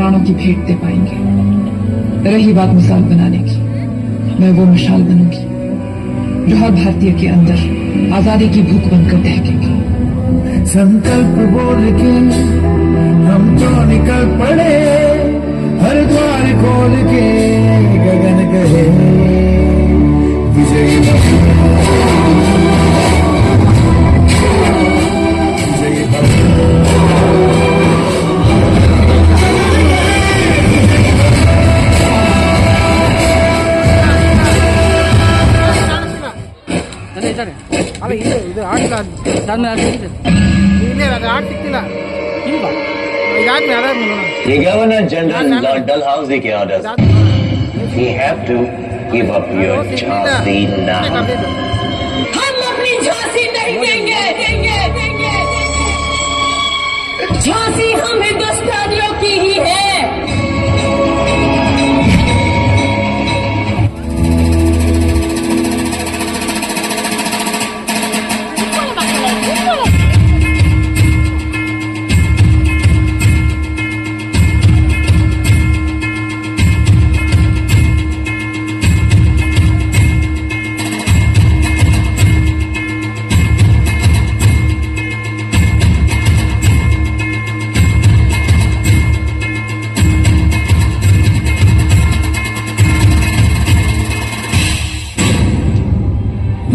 प्राणों की भेंट दे पाएंगे। रही बात मिसाल बनाने की, मैं वो मिसाल बनूंगी जो हर भारतीय के अंदर आजादी की भूख बनकर दहकेगी। संकल्प बोल के हम तो निकल पड़े, हर द्वार खोल के गगन कहे विजयी भव। ಅಲ್ಲ ಇದು ಆಡಿಲ್ಲ ಆಡ್ತಿಕ್ಕಿಲ್ಲ ಇಲ್ವಾ The Governor General Lord Dalhousie के orders. We have to give up your Jhansi now. हम अपनी झांसी नहीं देंगे। झांसी हम हिंदुस्तानियों की ही है।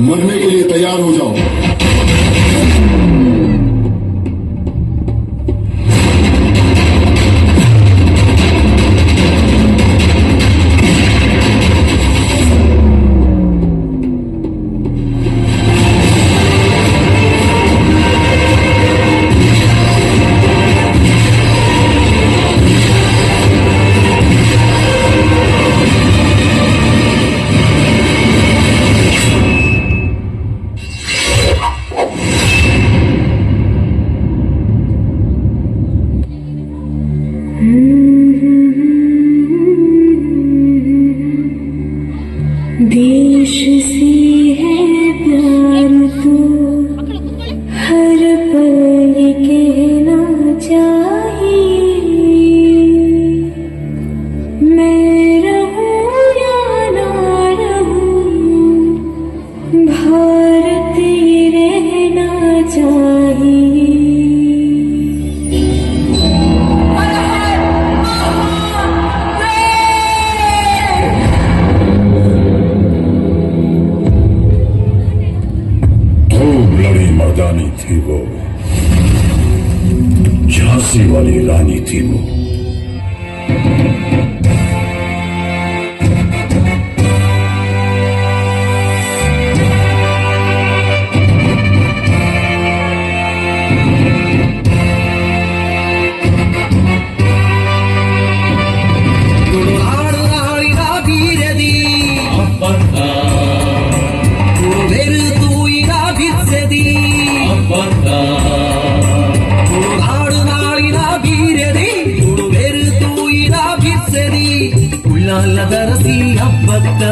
मरने के लिए तैयार हो जाओ। देश से है प्यार तो हर पल कहना चाहिए। मैं रहूं या ना रहूं, भारत रहना चाहिए। मर्दानी थी वो, झांसी वाली रानी थी वो। ಲದರಸಿ ಹಬ್ಬತ್ತ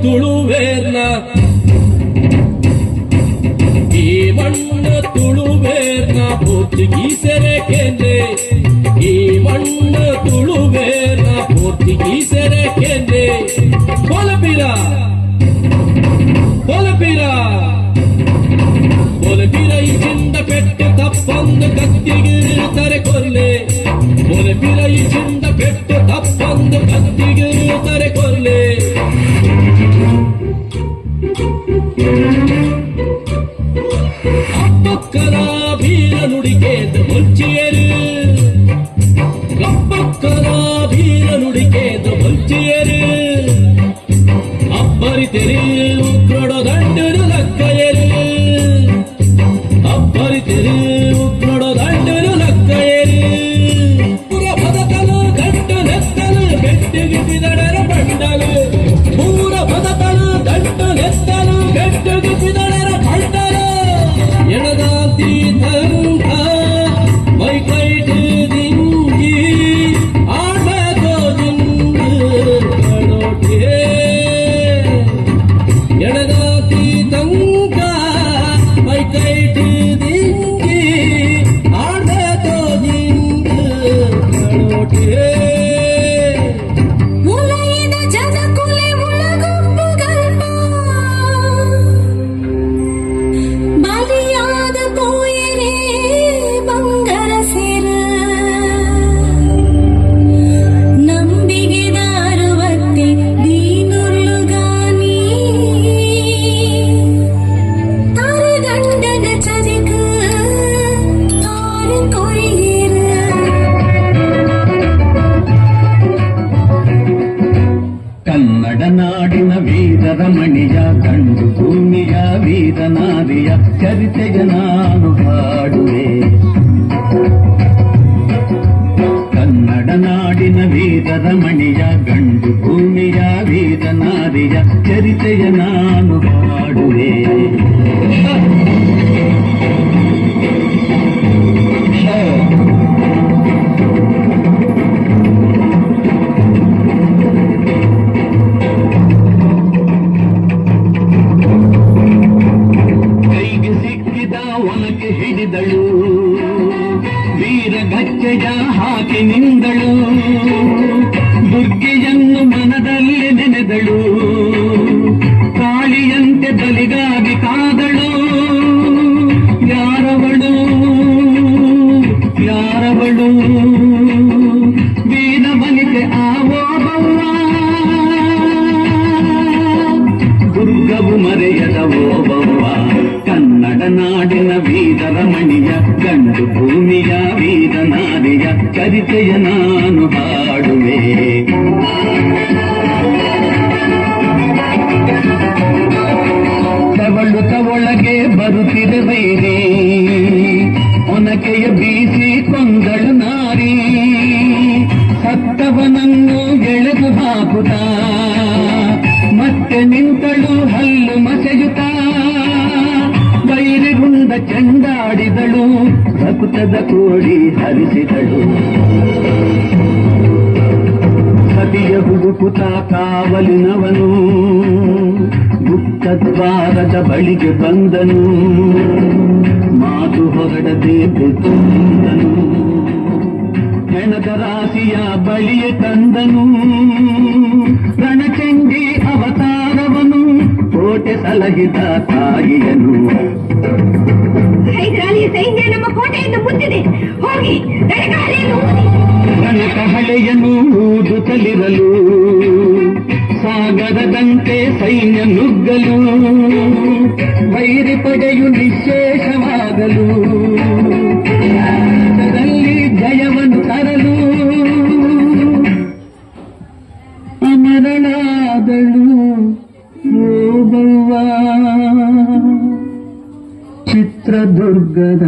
ತುಳುವೇರ್ನ ಈ ಮಣ್ಣ ತುಳುವೇರ್ನ ಪೋರ್ಚುಗೀಸರೆ ಕೆಂದೆ ಈ ಮಣ್ಣ ತುಳುವೇರ್ನ ಪೋರ್ಚುಗೀಸರೆ ಕೆಂದೆ ಕೊಲಪಿರ ಕೊಲಪಿರ ಕೊಲಪಿರ ಇಚಿಂದ ಪೆಟ್ಟು ತಪ್ಪಂದು ಕತ್ತಿಗಿರುತ್ತಾರೆ ಕೊಲ್ಲೆ ಕೊಲಪಿರ ಇಚಿಂದ ಪೆಟ್ಟು ತಪ್ಪಂದು ಕತ್ತಿಗಿರುತ್ತಾರೆ ಕೊಲ್ಲೆ अब బరితిరి ఉగ్రుడు దండులు లక్కయేరి పుర పదకలు దండు నెత్తలు గట్టికి పిదడర బండలు పూర పదకలు దండు నెత్తలు గట్టికి పిదడర బండలు ఎడదాతి తంక మై కైట్ దింగి ఆడతో జింగు కడోటే ఎడదాతి తంక మై కైట్ దింగి ఆడతో జింగు కడోటే ಮುಲೈನ ಜನಕುಲೆ ಮುಳಗುಂಬು ಗಲ್ಪ ಬಲಿಯಾದ ಪೋಯರೆ ಬಂಗರ ಸಿರ ನಂಬಿಗೆ ದಾರುವತ್ತೆ ದೀನುರ್ಲು ಗಾನಿ ತಾರೆ ದಂಡನ ಚರಿಕ ತಾರೆ ಕೊಯ್ಯಿರ ಕನ್ನಡ ನಾಡಿನ ವೀರರಮಣಿಯ ಗಂಡು ಭೂಮಿಯ ವೀರನಾರಿಯ ಚರಿತೆಯ ನಾನು ಹಾಡುವೆ. ಕನ್ನಡ ನಾಡಿನ ವೀರರಮಣಿಯ ಗಂಡು ಭೂಮಿಯ ವೀರನಾರಿಯ ಚರಿತೆಯ ನಾನು ಹಾಡುವೆ. ಕೈಗೆ ಸಿಕ್ಕಿದ ಒನಕೆ ಹಿಡಿದಳು, ವೀರಗಚ್ಚೆಯ ಹಾಕಿ ನಿಂದಳು, ದುರ್ಗೆಯನ್ನು ಮನದಲ್ಲಿ ನೆನೆದಳು, ಕಾಳಿಯಂತೆ ಬಲಿಗಾಗಿ ಕಾದಳು. ಯಾರವಳು ಯಾರವಳು ವೀರ ವನಿತೆ ಆವೋ ಬವ್ವ, ದುರ್ಗವು ಮರೆಯದ ಓಬವ್ವ. ಕನ್ನಡ ನಾಡಿನ ವೀರರಮಣಿಯ ಗಂಡು ಭೂಮಿಯ ವೀರನಾರಿಯ ಚರಿತೆಯ ನಾನು ಹಾಡುವೆ. ತವಳುತ ಒಳಗೆ ಬರುತ್ತಿದೆ ವೈರಿ, ಒನಕೆಯ ಬೀಸಿ ಕೊಂದಳು ನಾರಿ, ಸತ್ತವನನ್ನು ಎಳೆದು ಹಾಕುತ್ತ ಮತ್ತೆ ನಿಂತಳು ಹಲ್ಲು ಮಸೆಯುತ್ತ, ಬೈರಿಗುಂಡ ಚೆಂಡಾಡಿದಳು, ರಕುತದ ಕೋಡಿ ಹರಿಸಿದಳು. ಸತಿಯ ಹುಡುಕುತ್ತ ಕಾವಲಿನವನು ಗುಪ್ತದ್ವಾರದ ಬಳಿಗೆ ಬಂದನು, ಮಾತು ಹೊರಡದೆ ಬಿಟ್ಟನು, ಹೆಣದ ರಾಶಿಯ ಬಳಿಯ ತಂದನು. ರಣಚಂಡಿ ಅವತಾರವನು ಕೋಟೆ ಸಲಹಿದ ತಾಯಿಯನು. ಹೈದರಾಲಿಯ ಸೈನ್ಯ ನಮ್ಮ ಕೋಟೆಯನ್ನು ಮುತ್ತಿದೆ, ಹೋಗಿ ರಣಗಾಲಿಯನ್ನು ಊದಿ. ರಣಕಹಳೆಯನ್ನು ಊದುತ್ತಲಿರಲು, ಸಾಗರದಂತೆ ಸೈನ್ಯ ನುಗ್ಗಲು, ವೈರಿ ಪಡೆಯು ನಿಶ್ಶೇಷವಾಗಲು, ರಣದಲ್ಲಿ ಜಯವನ್ನು ತರಲು ಅಮರಳಾದಳು ಓಬವ್ವ ಚಿತ್ರದುರ್ಗದ